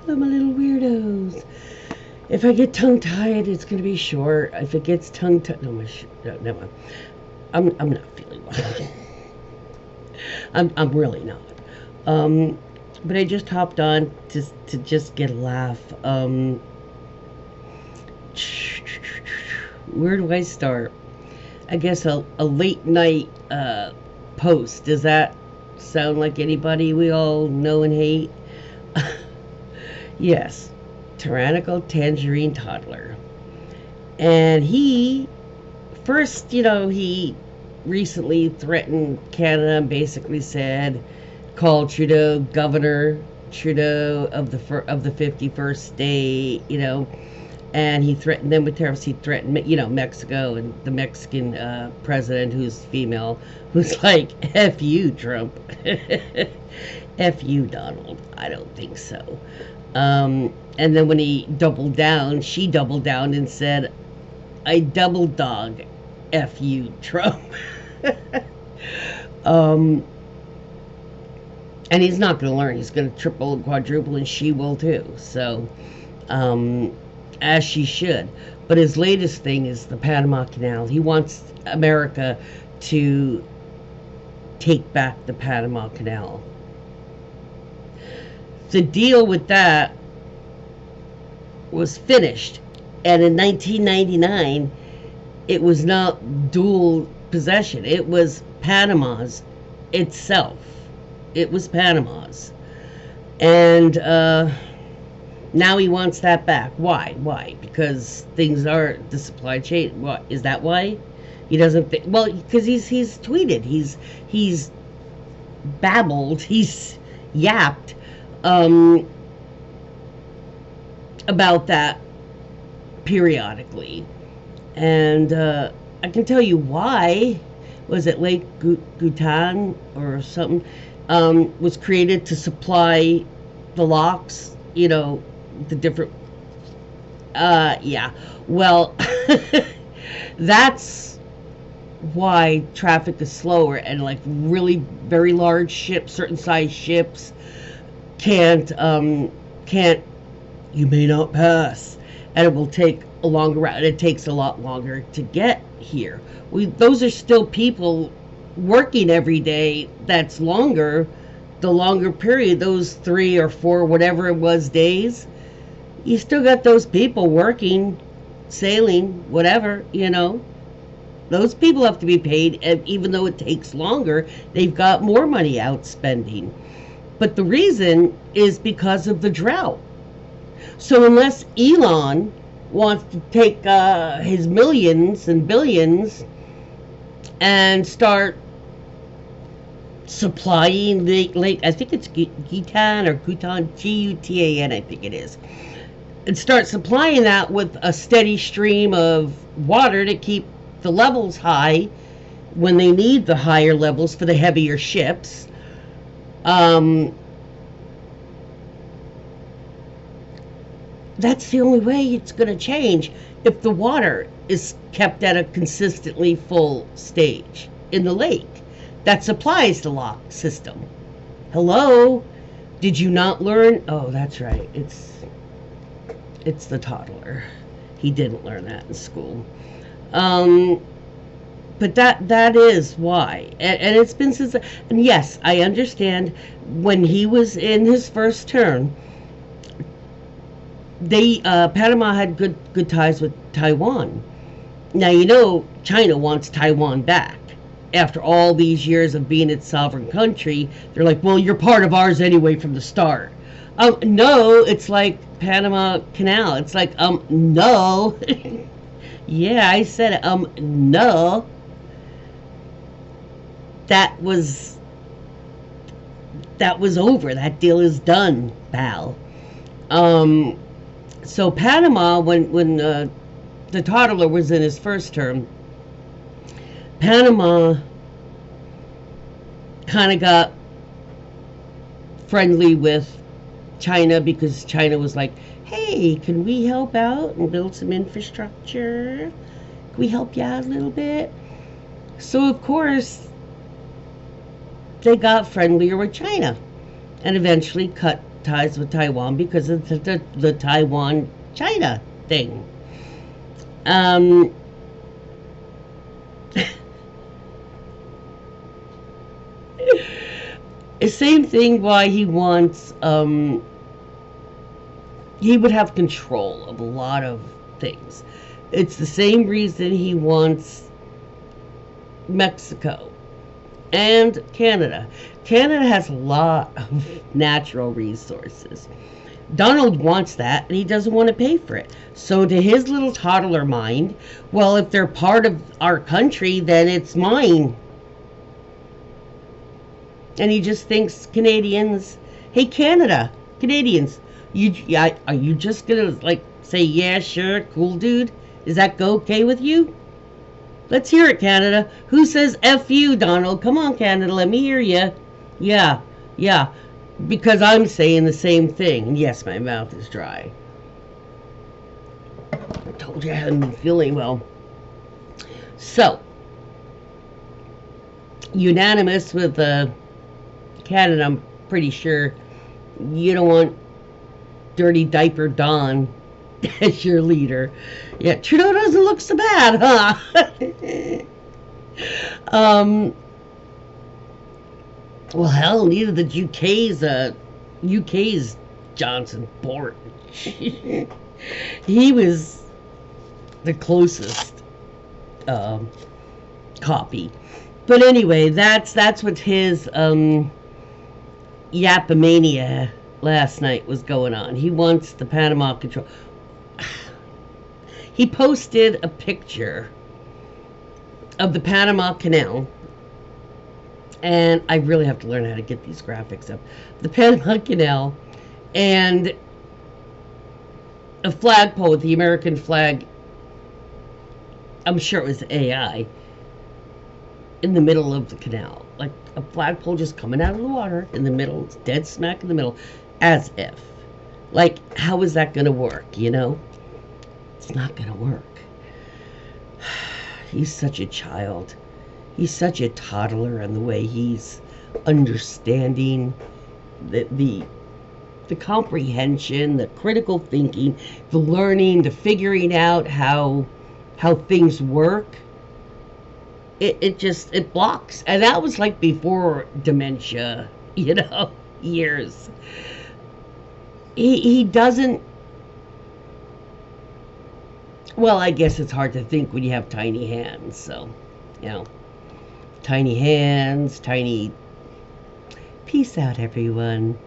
I'm a little weirdos. If I get tongue tied, it's gonna be short. If it gets tongue tied, no, never mind. I'm not feeling well. I'm really not. Um, but I just hopped on to just get a laugh. Where do I start? I guess a late night post. Does that sound like anybody we all know and hate? Yes, tyrannical tangerine toddler. And he first, he recently threatened Canada and basically said, called Trudeau Governor Trudeau of the 51st state, and he threatened them with tariffs. He threatened, Mexico and the Mexican president, who's female, who's like, "F you, Trump." "F you, Donald." I don't think so. And then when he doubled down, she doubled down and said, "I double dog, F you, Trump." And he's not going to learn. He's going to triple and quadruple, and she will too. So, as she should. But his latest thing is the Panama Canal. He wants America to take back the Panama Canal. The deal with that was finished, and in 1999 it was not dual possession. It was Panama's itself. It was Panama's. And now he wants that back. Why? Because things are the supply chain. What is that? Why he doesn't think? Well, because he's tweeted, he's babbled, he's yapped about that periodically, and I can tell you why. Was it Lake Gutan or something? Was created to supply the locks, the different, yeah. Well, that's why traffic is slower, and like really very large ships, certain size ships can't, you may not pass, and it will take a longer route. It takes a lot longer to get here. Those are still people working every day. That's longer, the longer period, those 3 or 4, whatever it was, days. You still got those people working, sailing, whatever, Those people have to be paid, and even though it takes longer, they've got more money out spending. But the reason is because of the drought. So unless Elon wants to take his millions and billions and start supplying the lake, I think it's Gutan or Gutan, Gutan, I think it is, and start supplying that with a steady stream of water to keep the levels high when they need the higher levels for the heavier ships. That's the only way it's going to change, if the water is kept at a consistently full stage in the lake that supplies the lock system. Hello? Did you not learn? Oh, that's right. It's the toddler. He didn't learn that in school. But that is why. And it's been since, and yes, I understand when he was in his first term, Panama had good ties with Taiwan. Now, China wants Taiwan back. After all these years of being its sovereign country, they're like, well, you're part of ours anyway from the start. No, it's like Panama Canal. It's like, no. Yeah, I said it. No. That was over. That deal is done, pal. So Panama, when the toddler was in his first term, Panama kind of got friendly with China, because China was like, hey, can we help out and build some infrastructure? Can we help you out a little bit? So, of course, they got friendlier with China and eventually cut ties with Taiwan because of the Taiwan China thing. Um, Same thing why he wants, he would have control of a lot of things. It's the same reason he wants Mexico and Canada. Canada has a lot of natural resources. Donald wants that and he doesn't want to pay for it. So to his little toddler mind, well, if they're part of our country, then it's mine. And he just thinks Canadians, hey Canada, Canadians, yeah, are you just gonna like say yeah, sure, cool, dude? Is that go okay with you? Let's hear it, Canada. Who says F you, Donald? Come on, Canada, let me hear you. Yeah, yeah, because I'm saying the same thing. And yes, my mouth is dry. I told you I hadn't been feeling well. So, unanimous with Canada, I'm pretty sure you don't want dirty diaper Don as your leader. Yeah, Trudeau doesn't look so bad, huh? Well, hell, neither the UK's Johnson Bort. He was the closest copy. But anyway, that's what his yapomania last night was going on. He wants the Panama control. He posted a picture of the Panama Canal, and I really have to learn how to get these graphics up. The Panama Canal and a flagpole with the American flag. I'm sure it was AI in the middle of the canal, like a flagpole just coming out of the water in the middle, it's dead smack in the middle, as if, like, how is that going to work? You know, it's not going to work. He's such a child. He's such a toddler in the way he's understanding the comprehension, the critical thinking, the learning, the figuring out how things work. It blocks. And that was like before dementia, years. He doesn't, well, I guess it's hard to think when you have tiny hands, so, tiny hands, tiny, peace out everyone.